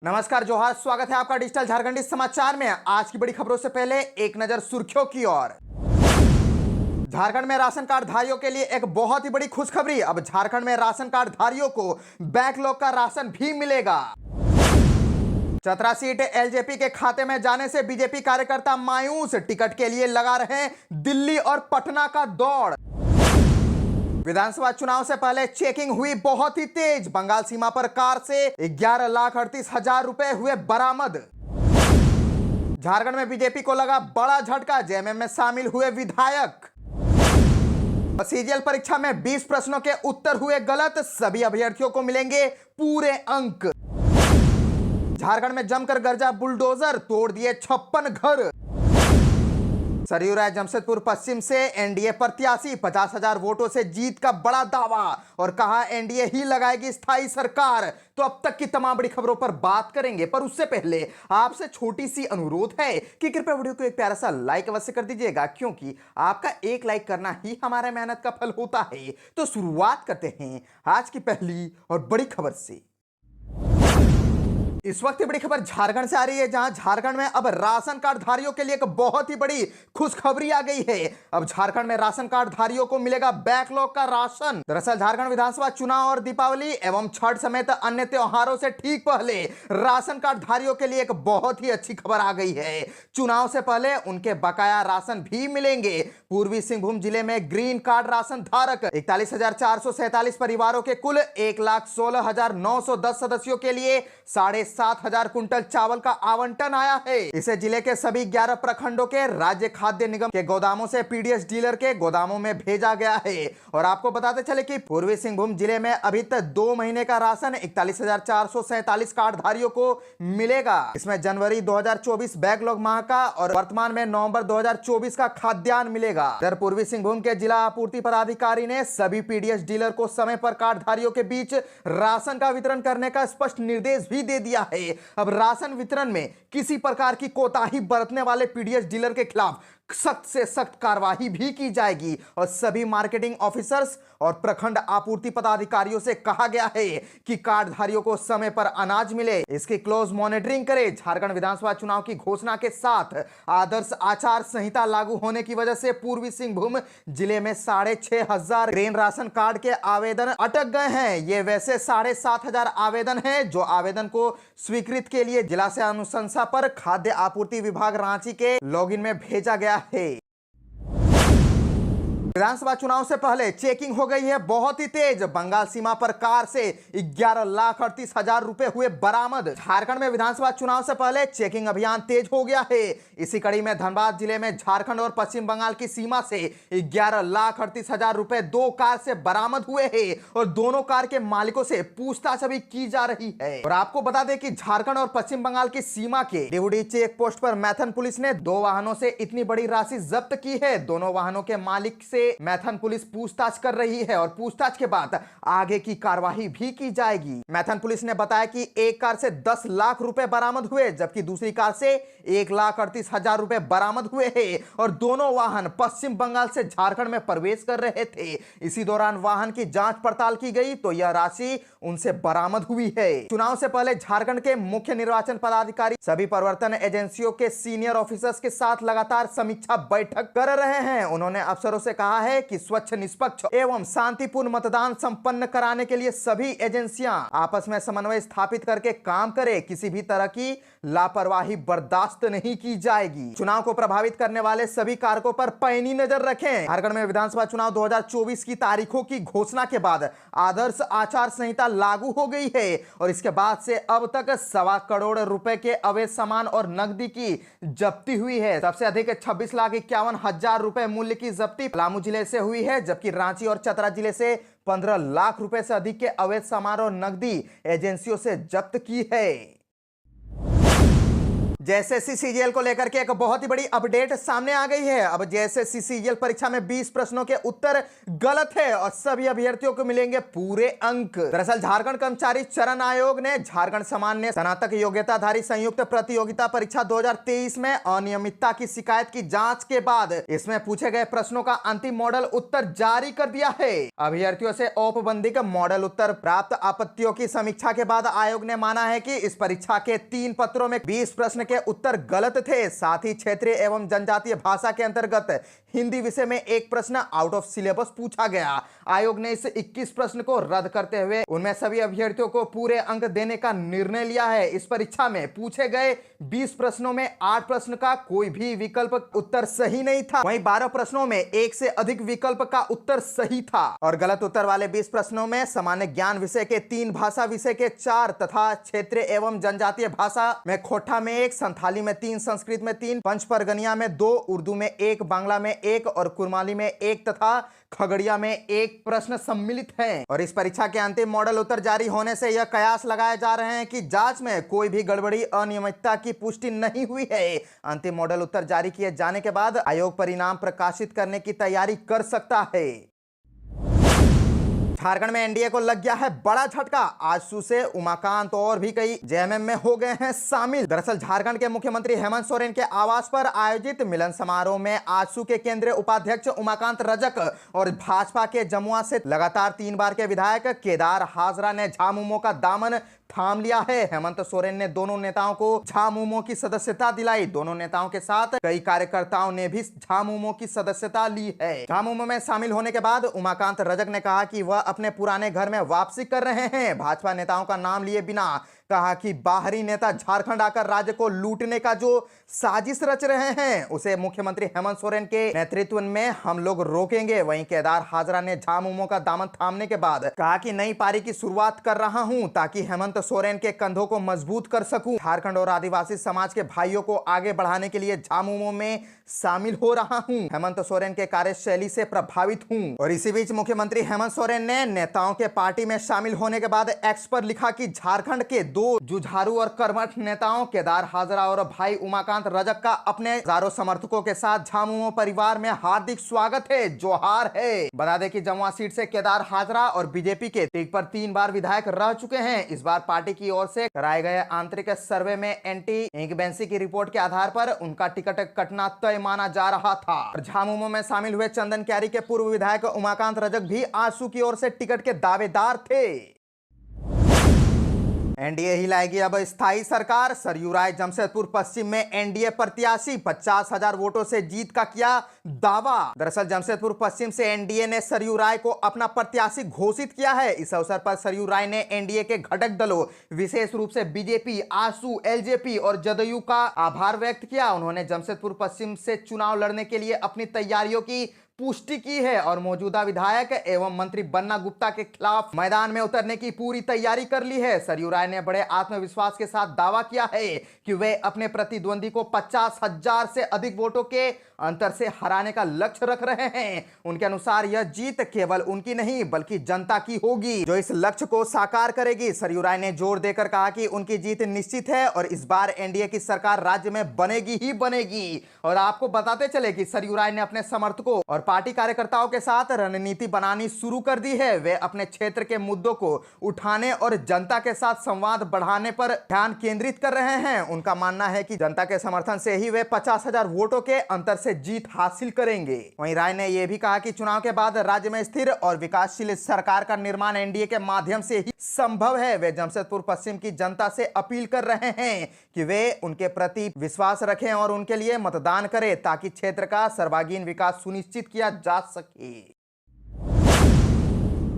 नमस्कार, जोहार। स्वागत है आपका डिजिटल झारखंडी समाचार में। आज की बड़ी खबरों से पहले एक नजर सुर्खियों की ओर। झारखंड में राशन कार्ड धारियों के लिए एक बहुत ही बड़ी खुशखबरी। अब झारखंड में राशन कार्ड धारियों को बैकलॉग का राशन भी मिलेगा। चतरा सीट एलजेपी के खाते में जाने से बीजेपी कार्यकर्ता मायूस। टिकट के लिए लगा रहे दिल्ली और पटना का दौड़। विधानसभा चुनाव से पहले चेकिंग हुई बहुत ही तेज। बंगाल सीमा पर कार से 11,38,000 रुपए हुए बरामद। झारखंड में बीजेपी को लगा बड़ा झटका। जेएमएम में शामिल हुए विधायक। सीजीएल परीक्षा में 20 प्रश्नों के उत्तर हुए गलत। सभी अभ्यर्थियों को मिलेंगे पूरे अंक। झारखंड में जमकर गरजा बुलडोजर, तोड़ दिए 56 घर। सरयू राय जमशेदपुर पश्चिम से एनडीए प्रत्याशी 50,000 वोटों से जीत का बड़ा दावा और कहा एनडीए ही लगाएगी स्थायी सरकार। तो अब तक की तमाम बड़ी खबरों पर बात करेंगे, पर उससे पहले आपसे छोटी सी अनुरोध है कि कृपया वीडियो को एक प्यारा सा लाइक अवश्य कर दीजिएगा, क्योंकि आपका एक लाइक करना ही हमारे मेहनत का फल होता है। तो शुरुआत करते हैं आज की पहली और बड़ी खबर से। इस वक्त बड़ी खबर झारखंड से आ रही है, जहां झारखंड में अब राशन कार्ड धारियों के लिए एक बहुत ही बड़ी खुशखबरी आ गई है। अब झारखंड में राशन कार्ड धारियों को मिलेगा बैकलॉग का राशन। दरअसल झारखंड विधानसभा चुनाव और दीपावली एवं छठ समेत अन्य त्योहारों से ठीक पहले राशन कार्ड धारियों के लिए एक बहुत ही अच्छी खबर आ गई है। चुनाव से पहले उनके बकाया राशन भी मिलेंगे। पूर्वी सिंहभूम जिले में ग्रीन कार्ड राशन धारक 41,447 परिवारों के कुल 1,16,910 सदस्यों के लिए 7,500 कुंटल चावल का आवंटन आया है। इसे जिले के सभी 11 प्रखंडों के राज्य खाद्य निगम के गोदामों से पीडीएस डीलर के गोदामों में भेजा गया है। और आपको बताते चले कि पूर्वी सिंहभूम जिले में अभी तक 2 महीने का राशन 41,447 कार्डधारियों को मिलेगा। इसमें जनवरी 2024 बैकलॉग माह का और वर्तमान में नवंबर 2024 का खाद्यान्न मिलेगा। इधर पूर्वी सिंहभूम के जिला आपूर्ति पदाधिकारी ने सभी पीडीएस डीलर को समय पर कार्डधारियों के बीच राशन का वितरण करने का स्पष्ट निर्देश भी दे दिया है। अब राशन वितरण में किसी प्रकार की कोताही बरतने वाले पीडीएस डीलर के खिलाफ सख्त से सख्त कार्रवाई भी की जाएगी और सभी मार्केटिंग ऑफिसर्स और प्रखंड आपूर्ति पदाधिकारियों से कहा गया है कि कार्डधारियों को समय पर अनाज मिले, इसकी क्लोज मॉनिटरिंग करें। झारखंड विधानसभा चुनाव की घोषणा के साथ आदर्श आचार संहिता लागू होने की वजह से पूर्वी सिंहभूम जिले में 6,500 ग्रेन राशन कार्ड के आवेदन अटक गए हैं। ये वैसे 7,500 आवेदन हैं जो आवेदन को स्वीकृत के लिए जिला से अनुशंसा पर खाद्य आपूर्ति विभाग रांची के लॉगिन में भेजा गया है। विधानसभा चुनाव से पहले चेकिंग हो गई है बहुत ही तेज। बंगाल सीमा पर कार से 11,38,000 रुपए हुए बरामद। झारखंड में विधानसभा चुनाव से पहले चेकिंग अभियान तेज हो गया है। इसी कड़ी में धनबाद जिले में झारखंड और पश्चिम बंगाल की सीमा से 11,38,000 रुपए 2 कार से बरामद हुए हैं और दोनों कार के मालिकों से पूछताछ अभी की जा रही है। और आपको बता दें कि झारखंड और पश्चिम बंगाल की सीमा के डिवडी चेक पोस्ट पर मैथन पुलिस ने 2 वाहनों से इतनी बड़ी राशि जब्त की है। दोनों वाहनों के मालिक से मैथन पुलिस पूछताछ कर रही है और पूछताछ के बाद आगे की कार्रवाई भी की जाएगी। मैथन पुलिस ने बताया कि एक कार से 10 लाख रुपए बरामद हुए, जबकि दूसरी कार से 1,38,000 रुपए बरामद हुए हैं और दोनों वाहन पश्चिम बंगाल से झारखंड में प्रवेश कर रहे थे। इसी दौरान वाहन की जांच पड़ताल की गई तो यह राशि उनसे बरामद हुई है। चुनाव से पहले झारखंड के मुख्य निर्वाचन पदाधिकारी सभी प्रवर्तन एजेंसियों के सीनियर ऑफिसर्स के साथ लगातार समीक्षा बैठक कर रहे हैं। उन्होंने अफसरों से कहा है कि स्वच्छ, निष्पक्ष एवं शांतिपूर्ण मतदान संपन्न कराने के लिए सभी एजेंसियां आपस में समन्वय स्थापित करके काम करें। किसी भी तरह की लापरवाही बर्दाश्त नहीं की जाएगी। चुनाव को प्रभावित करने वाले सभी कारकों पर पैनी नजर रखें। झारखंड में विधानसभा चुनाव 2024 की तारीखों की घोषणा के बाद आदर्श आचार संहिता लागू हो गई है और इसके बाद से अब तक 1.25 करोड़ रुपए के अवैध सामान और नकदी की जब्ती हुई है। सबसे अधिक 26,51,000 रुपए मूल्य की जब्ती पलामू जिले से हुई है, जबकि रांची और चतरा जिले से 15 लाख रुपए से अधिक के अवैध सामान और नकदी एजेंसियों से जब्त की है। जेएसएससी सीजीएल को लेकर के एक बहुत ही बड़ी अपडेट सामने आ गई है। अब जेएसएससी सीजीएल परीक्षा में 20 प्रश्नों के उत्तर गलत है और सभी अभ्यर्थियों को मिलेंगे पूरे अंक। दरअसल झारखंड कर्मचारी चयन आयोग ने झारखंड सामान्य स्नातक योग्यताधारी संयुक्त प्रतियोगिता परीक्षा 2023 में अनियमितता की शिकायत की जांच के बाद इसमें पूछे गए प्रश्नों का अंतिम मॉडल उत्तर जारी कर दिया है। अभ्यर्थियों से औपबंधिक मॉडल उत्तर प्राप्त आपत्तियों की समीक्षा के बाद आयोग ने माना है कि इस परीक्षा के 3 पत्रों में 20 प्रश्न के उत्तर गलत थे। साथ ही क्षेत्रीय एवं जनजातीय भाषा के अंतर्गत हिंदी विषय में एक प्रश्न आउट ऑफ सिलेबस पूछा गया। आयोग ने इस 21 प्रश्न को रद्द करते हुए उनमें सभी अभ्यर्थियों को पूरे अंक देने का निर्णय लिया है। इस परीक्षा में पूछे गए 20 प्रश्नों में 8 प्रश्न का कोई भी विकल्प उत्तर सही नहीं था। वहीं 12 प्रश्नों में एक से अधिक विकल्प का उत्तर सही था और गलत उत्तर वाले 20 प्रश्नों में सामान्य ज्ञान विषय के 3, भाषा विषय के 4 तथा क्षेत्रीय एवं जनजातीय भाषा में खोटा में 1, संथाली में 3, संस्कृत में 3, पंच परगनिया में 2, उर्दू में 1, बांग्ला में 1 और कुरमाली में 1 तथा खगड़िया में 1 प्रश्न सम्मिलित हैं। और इस परीक्षा के अंतिम मॉडल उत्तर जारी होने से यह कयास लगाए जा रहे हैं कि जांच में कोई भी गड़बड़ी अनियमितता की पुष्टि नहीं हुई है। अंतिम मॉडल उत्तर जारी किए जाने के बाद आयोग परिणाम प्रकाशित करने की तैयारी कर सकता है। झारखंड में एनडीए को लग गया है बड़ा झटका। आजसू से उमाकांत और भी कई जेएमएम में हो गए हैं शामिल। दरअसल झारखंड के मुख्यमंत्री हेमंत सोरेन के आवास पर आयोजित मिलन समारोह में आजसू के केंद्रीय उपाध्यक्ष उमाकांत रजक और भाजपा के जमुआ से लगातार 3 बार के विधायक केदार हाजरा ने झामुमो का दामन थाम लिया है। हेमंत सोरेन ने दोनों नेताओं को झामुमो की सदस्यता दिलाई। दोनों नेताओं के साथ कई कार्यकर्ताओं ने भी झामुमो की सदस्यता ली है। झामुमो में शामिल होने के बाद उमाकांत रजक ने कहा कि वह अपने पुराने घर में वापसी कर रहे हैं। भाजपा नेताओं का नाम लिए बिना कहा कि बाहरी नेता झारखंड आकर राज्य को लूटने का जो साजिश रच रहे हैं उसे मुख्यमंत्री हेमंत सोरेन के नेतृत्व में हम लोग रोकेंगे। वहीं केदार हाजरा ने झामुमो का दामन थामने के बाद कहा कि नई पारी की शुरुआत कर रहा हूं ताकि हेमंत सोरेन के कंधों को मजबूत कर सकूं। झारखंड और आदिवासी समाज के भाइयों को आगे बढ़ाने के लिए झामुमो में शामिल हो रहा हूं। हेमंत सोरेन के कार्यशैली से प्रभावित हूं। और इसी बीच मुख्यमंत्री हेमंत सोरेन ने नेताओं के पार्टी में शामिल होने के बाद एक्स पर लिखा कि झारखंड के 2 जुझारू और कर्मठ नेताओं केदार हाजरा और भाई उमाकांत रजक का अपने हजारों समर्थकों के साथ झामुमो परिवार में हार्दिक स्वागत है, जोहार है। बता दें कि जमुआ सीट से केदार हाजरा और बीजेपी के टिकट पर 3 बार विधायक रह चुके हैं। इस बार पार्टी की ओर से कराए गए आंतरिक सर्वे में एंटी इंकबेंसी की रिपोर्ट के आधार पर उनका टिकट कटना तय माना जा रहा था। झामुमो में शामिल हुए चंदन क्यारी के पूर्व विधायक उमाकांत रजक भी आजसू की ओर से टिकट के दावेदार थे। एनडीए ही लाएगी अब स्थायी सरकार। सरयू राय जमशेदपुर पश्चिम में एनडीए प्रत्याशी 50,000 वोटों से जीत का किया दावा। दरअसल जमशेदपुर पश्चिम से एनडीए ने सरयू राय को अपना प्रत्याशी घोषित किया है। इस अवसर पर सरयू राय ने एनडीए के घटक दलों विशेष रूप से बीजेपी, आजसू, एलजेपी और जदयू का आभार व्यक्त किया। उन्होंने जमशेदपुर पश्चिम से चुनाव लड़ने के लिए अपनी तैयारियों की पुष्टि की है और मौजूदा विधायक एवं मंत्री बन्ना गुप्ता के खिलाफ मैदान में उतरने की पूरी तैयारी कर ली है। सरयू राय ने बड़े आत्मविश्वास के साथ दावा किया है कि वे अपने प्रतिद्वंदी को 50,000 से अधिक वोटों के अंतर से हराने का लक्ष्य रख रहे हैं। उनके अनुसार यह जीत केवल उनकी नहीं बल्कि जनता की होगी जो इस लक्ष्य को साकार करेगी। सरयू राय ने जोर देकर कहा कि उनकी जीत निश्चित है और इस बार एनडीए की सरकार राज्य में बनेगी ही बनेगी। और आपको बताते चले कि सरयू राय ने अपने समर्थकों और पार्टी कार्यकर्ताओं के साथ रणनीति बनानी शुरू कर दी है। वे अपने क्षेत्र के मुद्दों को उठाने और जनता के साथ संवाद बढ़ाने पर ध्यान केंद्रित कर रहे हैं। उनका मानना है कि जनता के समर्थन से ही वे 50,000 वोटों के अंतर से जीत हासिल करेंगे। वहीं राय ने यह भी कहा कि चुनाव के बाद राज्य में स्थिर और विकासशील सरकार का निर्माण एनडीए के माध्यम से ही संभव है। वे जमशेदपुर पश्चिम की जनता से अपील कर रहे हैं कि वे उनके प्रति विश्वास रखें और उनके लिए मतदान करें ताकि क्षेत्र का सर्वांगीण विकास सुनिश्चित किया जा सके।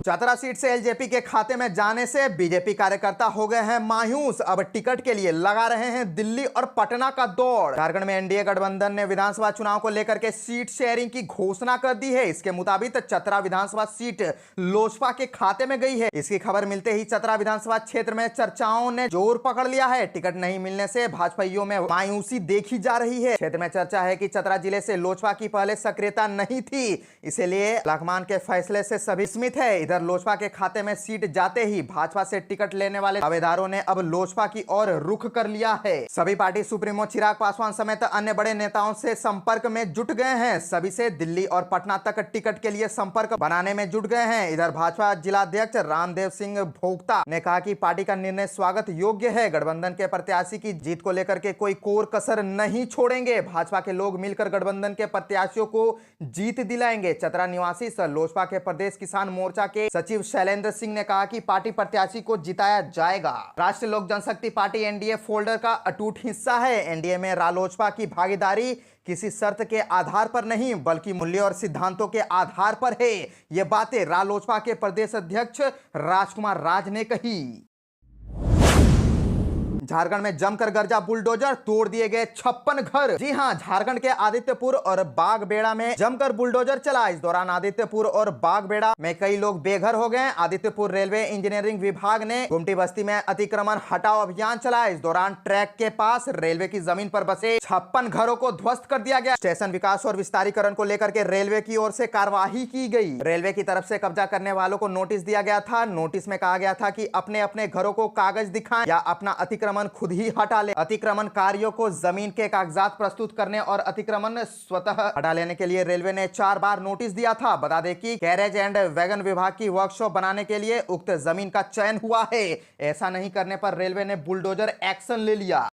चतरा सीट से एलजेपी के खाते में जाने से बीजेपी कार्यकर्ता हो गए हैं मायूस। अब टिकट के लिए लगा रहे हैं दिल्ली और पटना का दौड़। झारखंड में एनडीए गठबंधन ने विधानसभा चुनाव को लेकर के सीट शेयरिंग की घोषणा कर दी है। इसके मुताबिक चतरा विधानसभा सीट लोजपा के खाते में गई है। इसकी खबर मिलते ही चतरा विधानसभा क्षेत्र में चर्चाओं ने जोर पकड़ लिया है। टिकट नहीं मिलने से भाजपाइयों में मायूसी देखी जा रही है। क्षेत्र में चर्चा है कि चतरा जिले से लोजपा की पहले सक्रियता नहीं थी, इसलिए लाखमान के फैसले से सभी स्मित है। इधर लोजपा के खाते में सीट जाते ही भाजपा से टिकट लेने वाले दावेदारों ने अब लोजपा की ओर रुख कर लिया है। सभी पार्टी सुप्रीमो चिराग पासवान समेत अन्य बड़े नेताओं से संपर्क में जुट गए हैं। सभी से दिल्ली और पटना तक टिकट के लिए संपर्क बनाने में जुट गए हैं। इधर भाजपा जिलाध्यक्ष रामदेव सिंह भोक्ता ने कहा कि पार्टी का निर्णय स्वागत योग्य है। गठबंधन के प्रत्याशी की जीत को लेकर के कोई कोर कसर नहीं छोड़ेंगे। भाजपा के लोग मिलकर गठबंधन के प्रत्याशियों को जीत दिलाएंगे। चतरा निवासी लोजपा के प्रदेश किसान मोर्चा के सचिव शैलेंद्र सिंह ने कहा कि पार्टी प्रत्याशी को जिताया जाएगा। राष्ट्रीय लोक जनशक्ति पार्टी एनडीए फोल्डर का अटूट हिस्सा है। एनडीए में रालोजपा की भागीदारी किसी शर्त के आधार पर नहीं बल्कि मूल्य और सिद्धांतों के आधार पर है। ये बातें रालोजपा के प्रदेश अध्यक्ष राजकुमार राज ने कही। झारखंड में जमकर गरजा बुलडोजर, तोड़ दिए गए 56 घर। जी हां, झारखंड के आदित्यपुर और बागबेड़ा में जमकर बुलडोजर चला। इस दौरान आदित्यपुर और बागबेड़ा में कई लोग बेघर हो गए। आदित्यपुर रेलवे इंजीनियरिंग विभाग ने गुमटी बस्ती में अतिक्रमण हटाओ अभियान चलाया। इस दौरान ट्रैक के पास रेलवे की जमीन पर बसे 56 घरों को ध्वस्त कर दिया गया। स्टेशन विकास और विस्तारीकरण को लेकर के रेलवे की ओर से कार्यवाही की गई। रेलवे की तरफ से कब्जा करने वालों को नोटिस दिया गया था। नोटिस में कहा गया था कि अपने अपने घरों को कागज दिखाएं या अपना अतिक्रमण खुद ही हटा ले। अतिक्रमणकारियों को जमीन के कागजात प्रस्तुत करने और अतिक्रमण स्वतः हटा लेने के लिए रेलवे ने 4 बार नोटिस दिया था। बता दें कि कैरेज एंड वैगन विभाग की वर्कशॉप बनाने के लिए उक्त जमीन का चयन हुआ है। ऐसा नहीं करने पर रेलवे ने बुलडोजर एक्शन ले लिया।